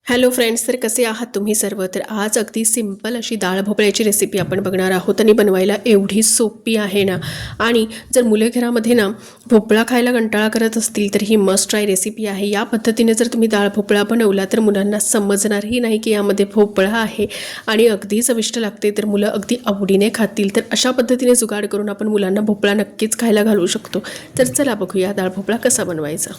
Hello friends, तर कसे आहात तुम्ही सर्व? तर आज अगदी सिंपल अशी डाळ भोपळ्याची रेसिपी आपण बघणार आहोत आणि बनवायला एवढी सोपी आहे ना. आणि जर मुले घरामध्ये ना भोपळा खायला कंटाळा करत असतील तर ही मस्ट ट्राय रेसिपी आहे. या पद्धतीने जर तुम्ही डाळ भोपळा बनवला तर मुलांना समजणारही नाही की यामध्ये भोपळा आहे आणि अगदी चविष्ट लागते, तर मुलं अगदी आवडीने खातील. तर अशा पद्धतीने जुगाड करून आपण मुलांना भोपळा नक्कीच खायला घालू शकतो. तर चला बघूया डाळ भोपळा कसा बनवायचा.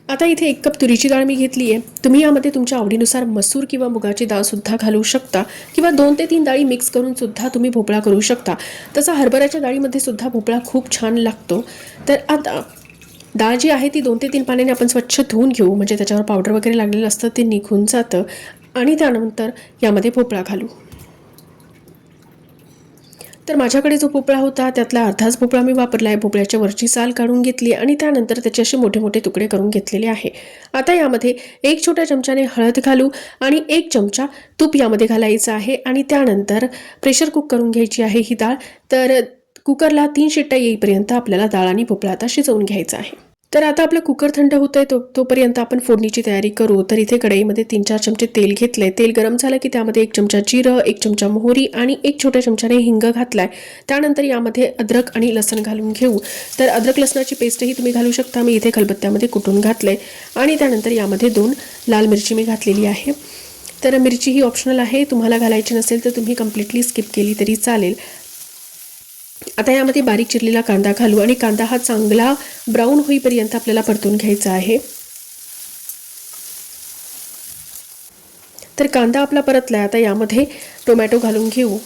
आता इथे 1 कप तुरीची डाळ मी घेतली आहे. तुम्ही यामध्ये तुमच्या आवडीनुसार मसूर किंवा मुगाची डाळसुद्धा घालू शकता किंवा 2 ते 3 डाळी मिक्स करूनसुद्धा तुम्ही भोपळा करू शकता. तसा हरभऱ्याच्या डाळीमध्ये सुद्धा भोपळा खूप छान लागतो. तर आता डाळ जी आहे ती 2 ते 3 पाण्याने आपण स्वच्छ धुवून घेऊ, म्हणजे त्याच्यावर पावडर वगैरे लागलेलं असतं ते निघून जातं. आणि त्यानंतर यामध्ये भोपळा घालू. तर माझ्याकडे जो भोपळा होता त्यातला अर्धाच भोपळा मी वापरला आहे. भोपळ्याच्या वरची साल काढून घेतली आणि त्यानंतर त्याचे असे मोठे मोठे तुकडे करून घेतलेले आहे. आता यामध्ये 1 छोट्या चमच्याने हळद घालू आणि 1 चमचा तूप यामध्ये घालायचं आहे आणि त्यानंतर प्रेशर कुक करून घ्यायची आहे ही डाळ. तर कुकरला 3 शिट्ट्या येईपर्यंत आपल्याला डाळ आणि भोपळा आता शिजवून घ्यायचा आहे. तर आता आपलं कुकर थंड होत आहे तोपर्यंत आपण फोडणीची तयारी करू. तर इथे कढईमध्ये 3-4 चमचे तेल घेतलंय. तेल गरम झालं की त्यामध्ये 1 चमचा जिरं, 1 चमचा मोहरी आणि 1 छोट्या चमच्याने हिंग घातलाय. त्यानंतर यामध्ये अद्रक आणि लसण घालून घेऊ. तर अद्रक लसणाची पेस्टही तुम्ही घालू शकता. मी इथे खलबत्त्यामध्ये कुटून घातलंय आणि त्यानंतर यामध्ये 2 लाल मिरची मी घातलेली आहे. तर मिरची ही ऑप्शनल आहे, तुम्हाला घालायची नसेल तर तुम्ही कम्प्लिटली स्किप केली तरी चालेल. आता यामध्ये बारीक चिरलेला कांदा घालू आणि कांदा हा चांगला ब्राऊन होईपर्यंत आपल्याला परतून घ्यायचा आहे. तर कांदा आपला परतला. आता यामध्ये टोमॅटो घालून घेऊ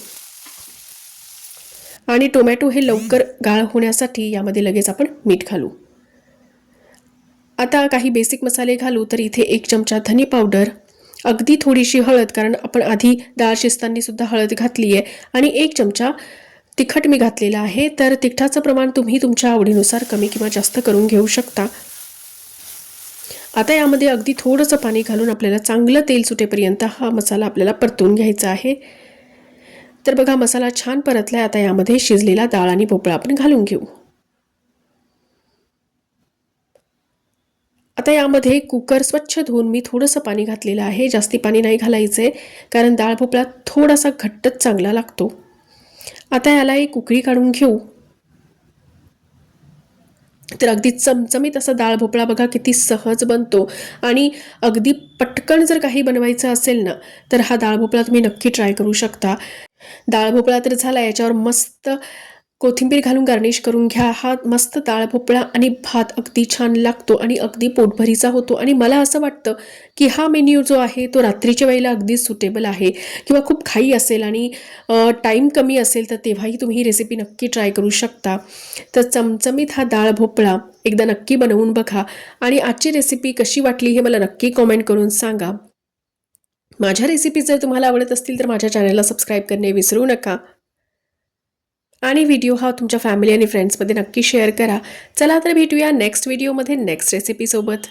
आणि टोमॅटो हे लवकर गाळ होण्यासाठी यामध्ये लगेच आपण मीठ घालू. आता काही बेसिक मसाले घालू. तर इथे 1 चमचा धनी पावडर, अगदी थोडीशी हळद, कारण आपण आधी डाळ शिजताना सुद्धा हळद घातली आहे, आणि 1 चमचा तिखट मी घातलेलं आहे. तर तिखटाचं प्रमाण तुम्ही तुमच्या आवडीनुसार कमी किंवा जास्त करून घेऊ शकता. आता यामध्ये अगदी थोडंसं पाणी घालून आपल्याला चांगलं तेल सुटेपर्यंत हा मसाला आपल्याला परतून घ्यायचा आहे. तर बघा मसाला छान परतलाय. आता यामध्ये शिजलेला डाळ आणि भोपळा आपण घालून घेऊ. आता यामध्ये कुकर स्वच्छ धुवून मी थोडंसं पाणी घातलेलं आहे. जास्ती पाणी नाही घालायचंय, कारण डाळ भोपळा थोडासा घट्टच चांगला लागतो. आता याला एक उकळी काढून घेऊ. तर अगदी चमचमीत असा डाळ भोपळा बघा किती सहज बनतो. आणि अगदी पटकन जर काही बनवायचं असेल ना तर हा डाळ भोपळा तुम्ही नक्की ट्राय करू शकता. डाळ भोपळा तर झाला, याच्यावर मस्त कोथिंबीर घालून गार्निश करून घ्या. हा मस्त डाळ भोपळा आणि भात अगदी छान लागतो आणि अगदी पोटभरीचा होतो. आणि मला असं वाटतं की हा मेन्यू जो आहे तो रात्रीच्या वेळेला अगदी सुटेबल आहे, किंवा खूप घाई असेल आणि टाईम कमी असेल तर तेव्हाही तुम्ही ही रेसिपी नक्की ट्राय करू शकता. तर चमचमीत हा डाळ भोपळा एकदा नक्की बनवून बघा आणि आजची रेसिपी कशी वाटली हे मला नक्की कॉमेंट करून सांगा. माझ्या रेसिपीज जर तुम्हाला आवडत असतील तर माझ्या चॅनलला सबस्क्राईब करणे विसरू नका आणि व्हिडिओ हा तुमच्या फॅमिली आणि फ्रेंड्समध्ये नक्की शेअर करा. चला तर भेटूया नेक्स्ट व्हिडिओमध्ये नेक्स्ट रेसिपीसोबत.